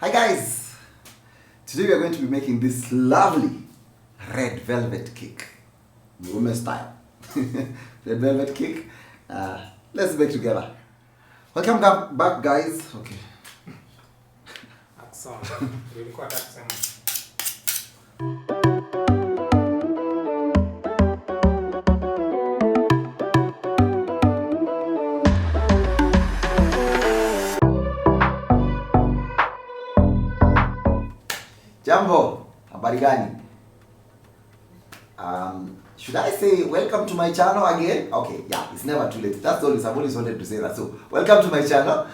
Hi guys! Today we are going to be making this lovely red velvet cake. Women style. Red velvet cake. Let's bake together. Welcome back guys. Okay. Jambo, habari gani? Should I say welcome to my channel again? Okay, yeah, it's never too late. That's all. I've always wanted to say that. So, welcome to my channel,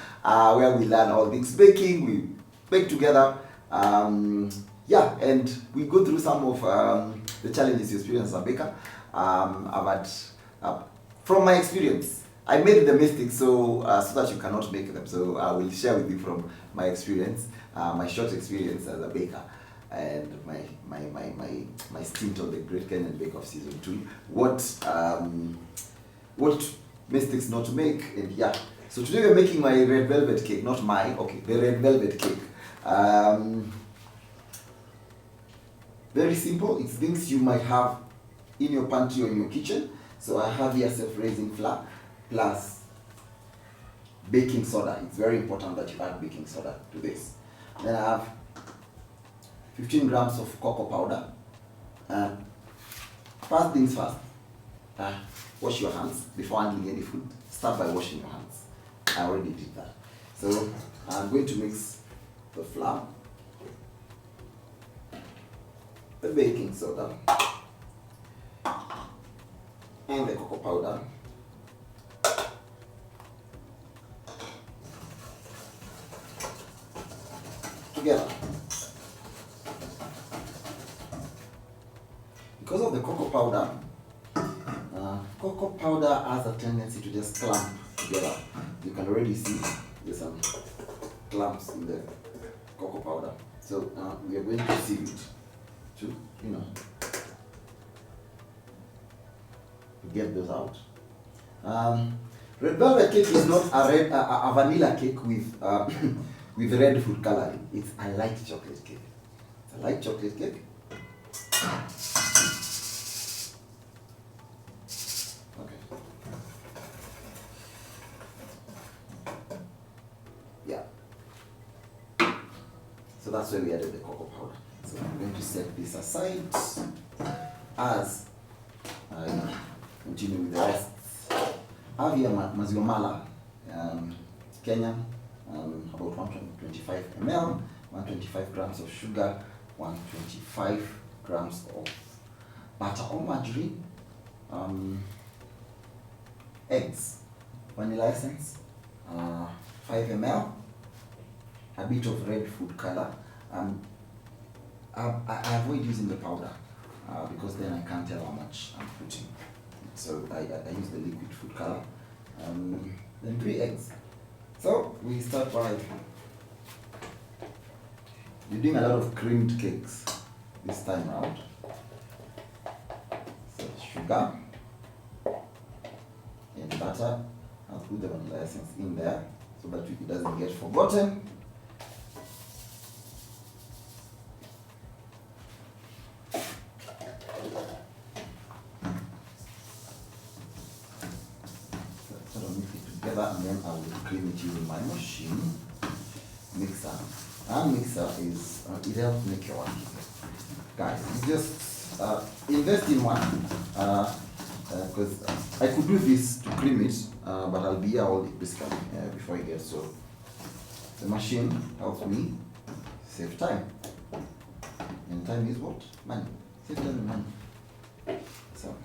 where we learn all things baking. We bake together. Yeah, and we go through some of the challenges you experience as a baker. From my experience, I made the mistakes so that you cannot make them. So I will share with you from my experience, my short experience as a baker, and my stint on the Great Kenyan Bake Off Season 2. What mistakes not to make, and yeah. So today we're making my red velvet cake, not my, okay, the red velvet cake. Very simple. It's things you might have in your pantry or in your kitchen. So I have here self-raising flour plus baking soda. It's very important that you add baking soda to this. Then I have 15 grams of cocoa powder. First things first, wash your hands before handling any food. Start by washing your hands. I already did that. So I'm going to mix the flour, the baking soda, and the cocoa powder. Together. Because of the cocoa powder has a tendency to just clump together. You can already see there's some clumps in the cocoa powder. So we are going to sieve it to, get those out. Red velvet cake is not a vanilla cake with with red food coloring. It's a light chocolate cake. It's a light chocolate cake. Okay. Yeah. So that's where we added the cocoa powder. So I'm going to set this aside as I continue with the rest. I have here Maziwa Mala, Kenyan, about 125 ml, 125 grams of sugar, 125 grams of butter or margarine, eggs, vanilla essence, 5 ml, a bit of red food color. I avoid using the powder because then I can't tell how much I'm putting. So I use the liquid food color. Then 3 eggs. So we start by, you're doing a lot of creamed cakes this time around. So sugar and butter. I'll put the vanilla essence in there so that it doesn't get forgotten. And then I will cream it using my machine mixer. And mixer is it helps make your one easier. Guys, you just invest in one because I could do this to cream it, but I'll be here all basically before I get. So the machine helps me save time, and time is what? Money. Save time and money. So.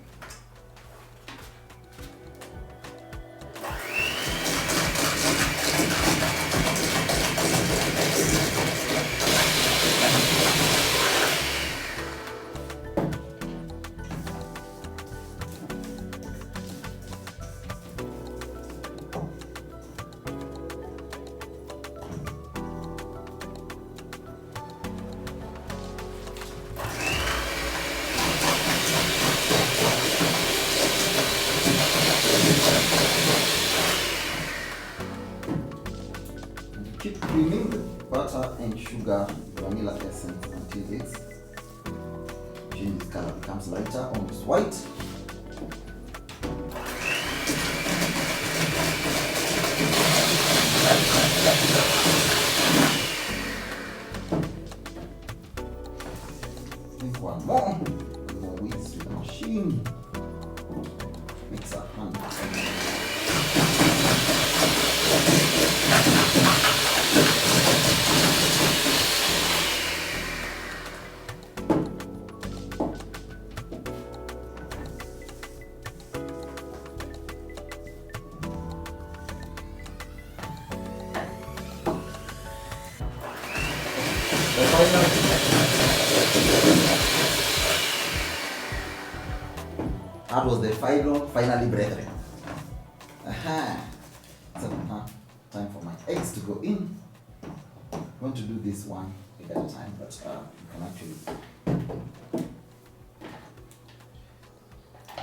and sugar, vanilla essence until it's changes color, becomes lighter, almost white. Think one more whisk with the machine. Mix our hand. That was the finally brethren. So time for my eggs to go in. I'm going to do this one at a time, but you can actually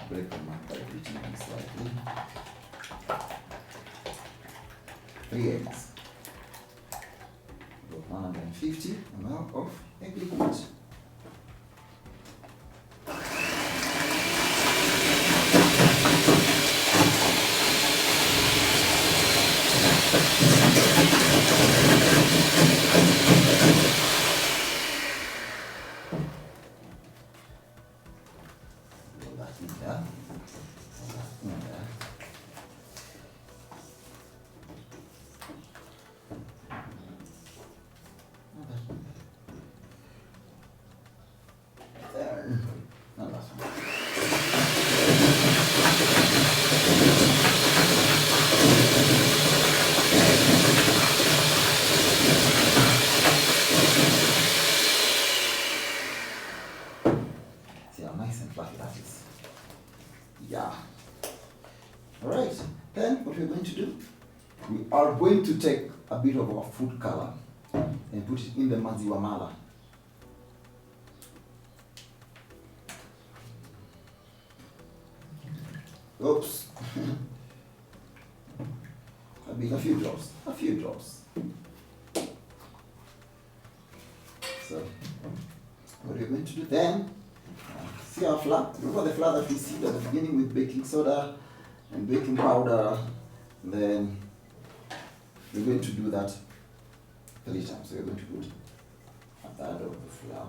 break them up by beating them slightly. 3 eggs. About 150 ml of egg liquid. See how nice and fluffy that is. Yeah. Alright, then what we're going to do, we are going to take a bit of our food color and put it in the Maziwa Mala. Oops. A few drops. So, what we're going to do then, see our flour. Remember the flour that we seeded at the beginning with baking soda and baking powder. Then we're going to do that 3 times. So we're going to put a third of the flour.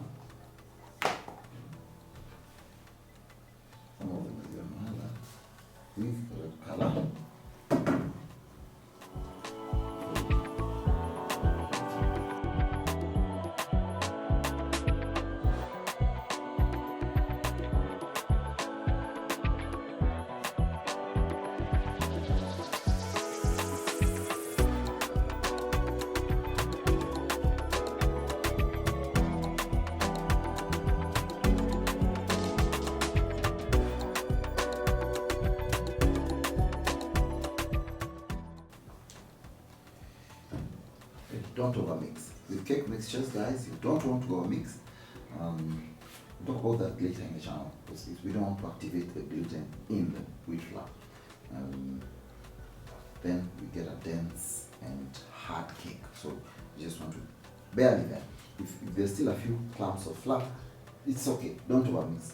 Some of them with red color. Don't overmix. With cake mixtures, guys, you don't want to overmix. We talk about that later in the channel because we don't want to activate the gluten in the wheat flour. Then we get a dense and hard cake. So you just want to barely there. If there's still a few clumps of flour, it's okay. Don't overmix.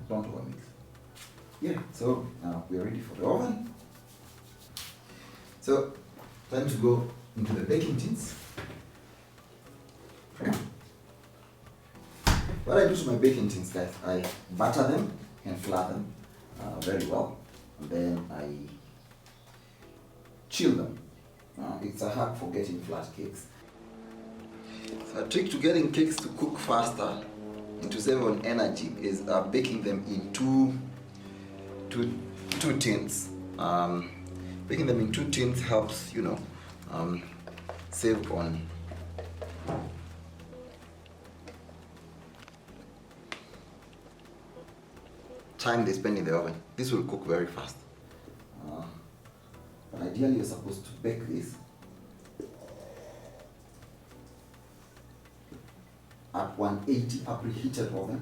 Don't overmix. Yeah. So now we're ready for the oven. So time to go into the baking tins. What I do to my baking tins, guys, I butter them and flour them very well, and then I chill them. It's a hack for getting flat cakes. So a trick to getting cakes to cook faster and to save on energy is baking them in two tins. Baking them in 2 tins helps, save on time they spend in the oven. This will cook very fast. But ideally you're supposed to bake this at 180 a preheated oven.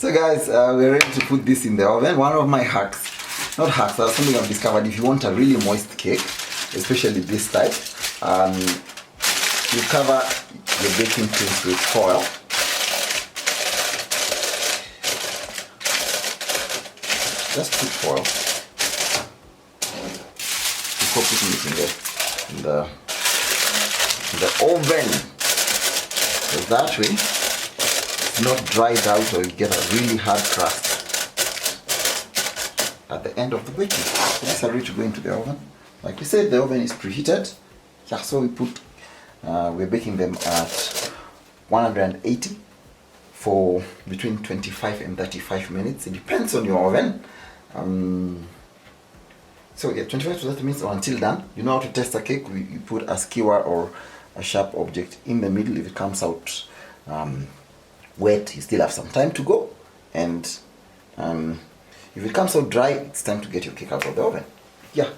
So guys, we're ready to put this in the oven. One of my hacks, not hacks, that's something I've discovered. If you want a really moist cake, especially this type, you cover the baking tins with foil. Just put foil before putting it in the oven. So that way it's not dried out or you get a really hard crust at the end of the baking. So these are ready to go into the oven. Like we said, the oven is preheated. Yeah, so we're baking them at 180 for between 25 and 35 minutes. It depends on your oven. So yeah, 25 to 30 minutes or until done. You know how to test a cake. You put a skewer or a sharp object in the middle. If it comes out wet, you still have some time to go. And if it comes out dry, it's time to get your cake out of the oven. Yeah.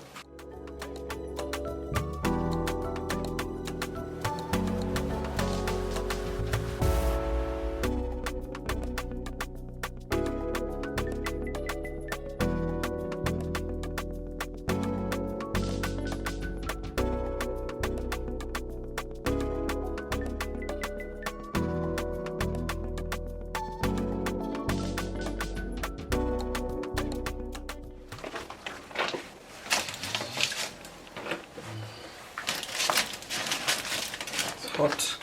Hot.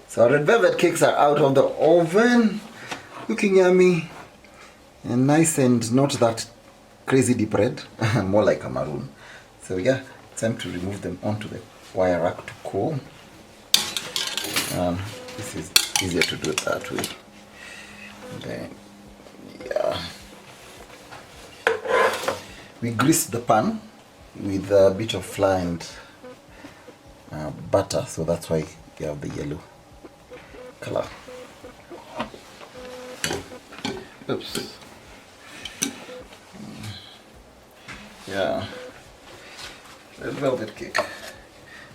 So red velvet cakes are out of the oven, looking yummy and nice and not that crazy deep red, more like a maroon. So yeah, time to remove them onto the wire rack to cool. This is easier to do it that way. Then yeah. We greased the pan with a bit of flour and butter, so that's why you have the yellow color. Oops. Yeah. Red velvet cake.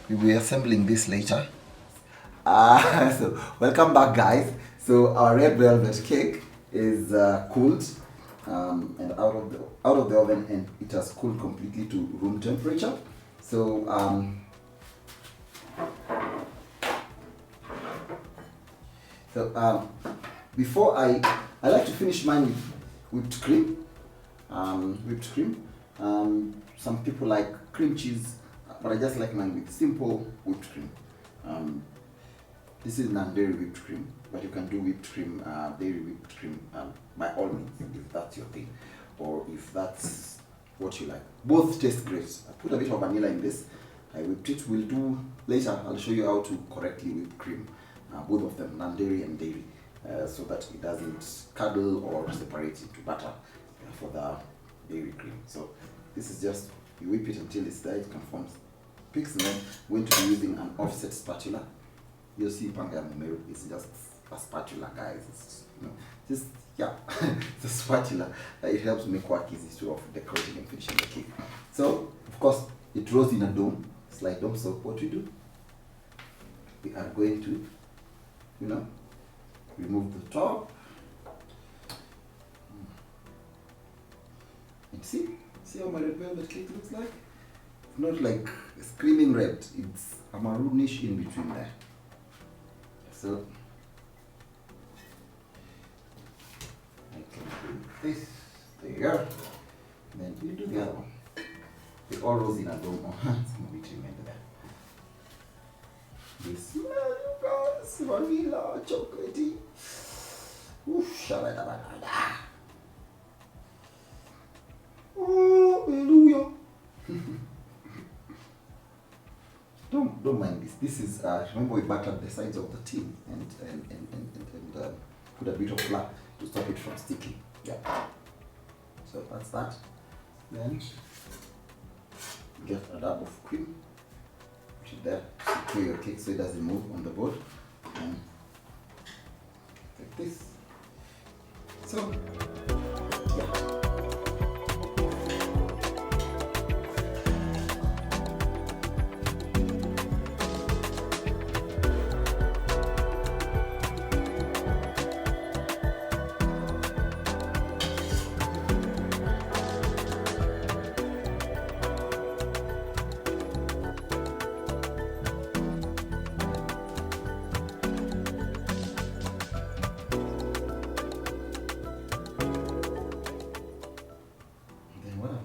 We'll be assembling this later. So welcome back, guys. So our red velvet cake is cooled. And out of the oven, and it has cooled completely to room temperature. So before I like to finish mine with whipped cream. Some people like cream cheese, but I just like mine with simple whipped cream. This is non-dairy whipped cream, but you can do whipped cream, dairy whipped cream, by all means, if that's your thing, or if that's what you like. Both taste great. I put a bit of vanilla in this. I whipped it. We'll do later. I'll show you how to correctly whip cream, both of them, non-dairy and dairy, so that it doesn't curdle or separate into butter for the dairy cream. So this is just, you whip it until it's there, it conforms peaks, and then we're going to be using an offset spatula. You'll see panga mumero is just a spatula, guys. It's, just yeah, it's a spatula. It helps make work easy to decorating and finishing the cake. So of course it rolls in a dome, slide dome. So what we do, we are going to, remove the top and see how my red velvet cake looks like. It's not like screaming red, it's a maroonish in between there. So I can do this. There you go. And then we do the other one. It all rolls in a dome. It's going to be tremendous there. The smell, you guys, vanilla, chocolatey. Oof, shabba-dabba-dabba. Oh, hallelujah. Don't mind this. This is remember we buttered the sides of the tin and put a bit of flour to stop it from sticking. Yeah. So that's that. Then get a dab of cream. Put it there. Secure your cake so it doesn't move on the board. And like this. So yeah.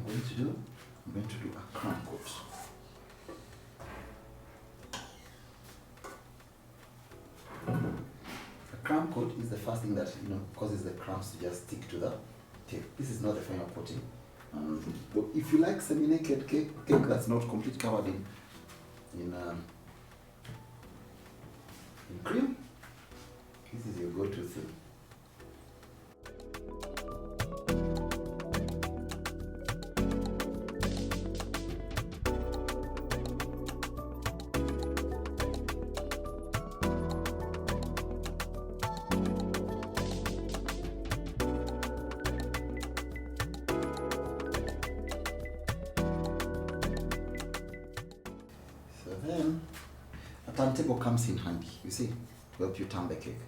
I'm going to do? I'm going to do a crumb coat. A crumb coat is the first thing that causes the crumbs to just stick to the tape. This is not the final coating. But if you like semi-naked cake that's not completely covered in cream, this is your go-to thing. Then a turntable comes in handy, you see, to help you turn the cake.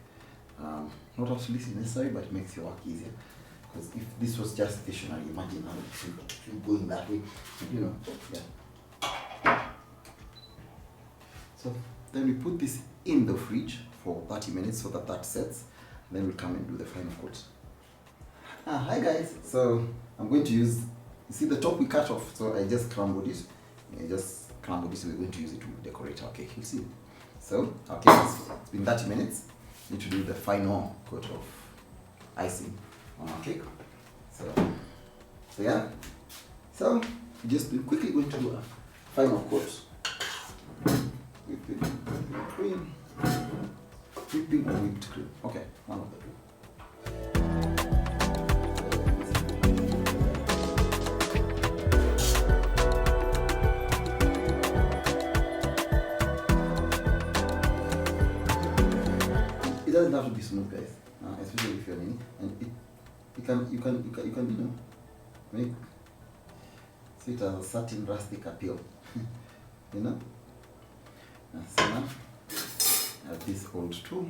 Not absolutely necessary, but it makes your work easier. Because if this was just stationary, imagine how you going that way, yeah. So then we put this in the fridge for 30 minutes so that sets. Then we'll come and do the final coat. Hi guys, so I'm going to use, you see the top we cut off, so I just crumbled it. We're going to use it to decorate our cake, you see. So, okay, it's been 30 minutes. Need to do the final coat of icing on our cake. So yeah. So, we're just quickly going to do a final coat. Whipping cream. Whipping or whipped cream. Okay, one of the two. It doesn't have to be smooth, guys, especially if you're leaning, and you can make so it has a certain rustic appeal, So now I have this old tool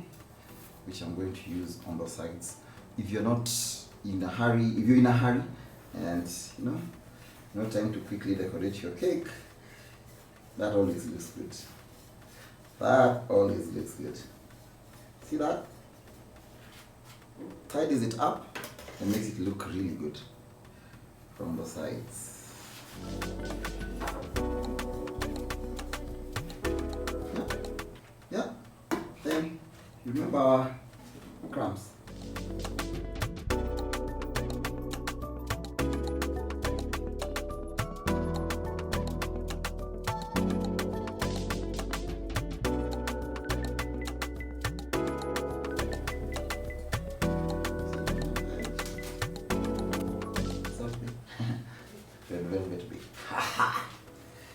which I'm going to use on the sides. If you're not in a hurry, and no time to quickly decorate your cake, that always looks good. That always looks good. See that? Tidies it up and makes it look really good from the sides. Yeah. Then you remember our crumbs.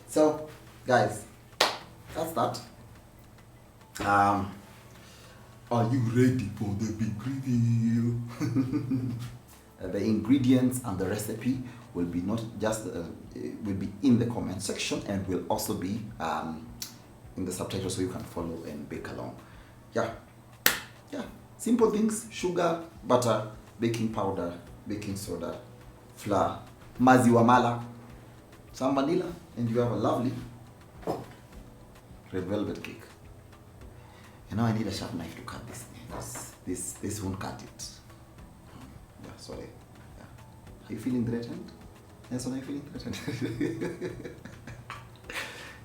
So, guys, that's that. Are you ready for the big reveal? The ingredients and the recipe will be not just will be in the comment section, and will also be in the subtitles so you can follow and bake along. Yeah, simple things: sugar, butter, baking powder, baking soda, flour, Maziwa Mala, some vanilla, and you have a lovely red velvet cake. And now I need a sharp knife to cut this. This won't cut it. Yeah, sorry. Yeah. Are you feeling threatened? Yes, are you feeling threatened?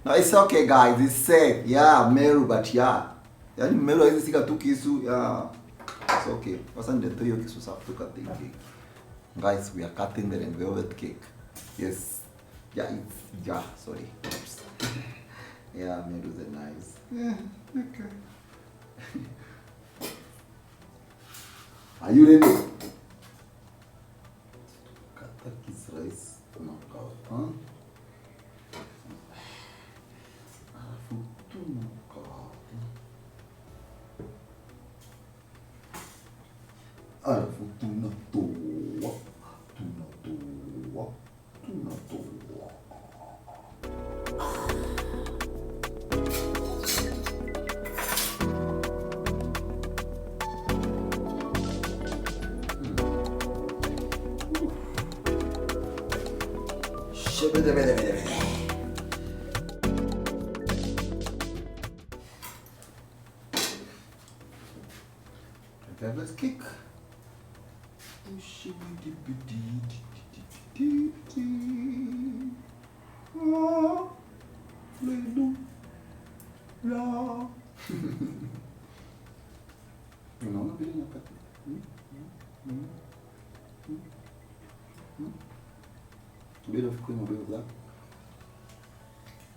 No, it's okay, guys. It's safe. Yeah, Meru, but yeah. Yeah, Meru is sika tu kisu. Yeah, it's okay. Wasn't the three kisu to cut the cake. Guys, we are cutting the red velvet cake. Yes. Yeah, sorry. Oops. Yeah, Meru is nice. Yeah, okay. Are you ready? Cut this rice. Let's kick. of cream will be with that.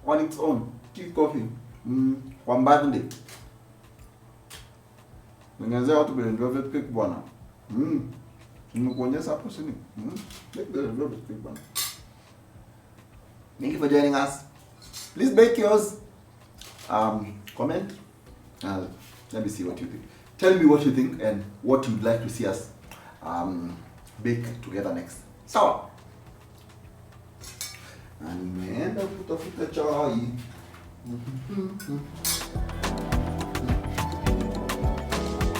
On its own, tea coffee. One birthday. Ningezea watu bila velvet cake bwana. Nimekuonyesha hapo sini. Make the velvet cake bwana. Thank you for joining us. Please bake yours. Comment. Let me see what you think. Tell me what you think and what you'd like to see us bake together next. Sawa. Na nimeenda kutafuta chai.